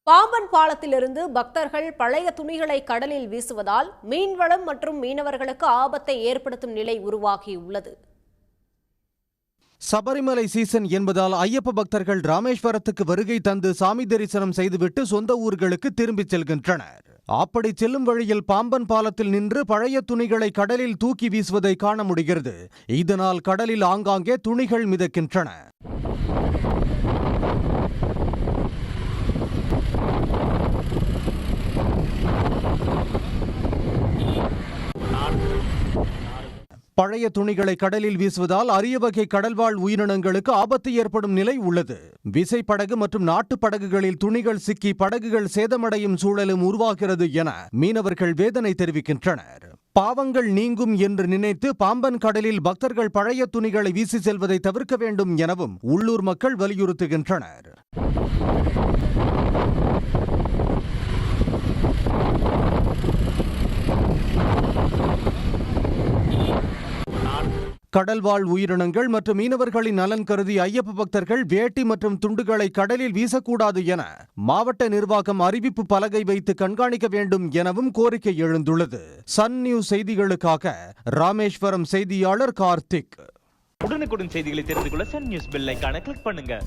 பாம்பன் பாலத்திலிருந்து பக்தர்கள் பழைய துணிகளை கடலில் வீசுவதால் மீன்வளம் மற்றும் மீனவர்களுக்கு ஆபத்தை ஏற்படுத்தும் நிலை உருவாகியுள்ளது. சபரிமலை சீசன் என்பதால் ஐயப்ப பக்தர்கள் ராமேஸ்வரத்துக்கு வருகை தந்து சாமி தரிசனம் செய்துவிட்டு சொந்த ஊர்களுக்கு திரும்பிச் செல்கின்றனர். அப்படி செல்லும் வழியில் பாம்பன் பாலத்தில் நின்று பழைய துணிகளை கடலில் தூக்கி வீசுவதை காண முடிகிறது. இதனால் கடலில் ஆங்காங்கே துணிகள் மிதக்கின்றன. பழைய துணிகளை கடலில் வீசுவதால் அரிய வகை கடல்வாழ் உயிரினங்களுக்கு ஆபத்து ஏற்படும் நிலை உள்ளது. விசைப்படகு மற்றும் நாட்டு படகுகளில் துணிகள் சிக்கி படகுகள் சேதமடையும் சூழலும் உருவாகிறது என மீனவர்கள் வேதனை தெரிவிக்கின்றனர். பாவங்கள் நீங்கும் என்று நினைத்து பாம்பன் கடலில் பக்தர்கள் பழைய துணிகளை வீசி செல்வதை தவிர்க்க வேண்டும் எனவும் உள்ளூர் மக்கள் வலியுறுத்துகின்றனர். கடல்வாழ் உயிரினங்கள் மற்றும் மீனவர்களின் நலன் கருதி ஐயப்ப பக்தர்கள் வேட்டி மற்றும் துண்டுகளை கடலில் வீசக்கூடாது என மாவட்ட நிர்வாகம் அறிவிப்பு பலகை வைத்து கண்காணிக்க வேண்டும் எனவும் கோரிக்கை எழுந்துள்ளது. சன் நியூஸ் செய்திகளுக்காக ராமேஸ்வரம் செய்தியாளர் கார்த்திக். உடனுக்குடன் செய்திகளை தெரிந்து கொள்ள சன் நியூஸ் பெல் ஐகானை கிளிக் பண்ணுங்க.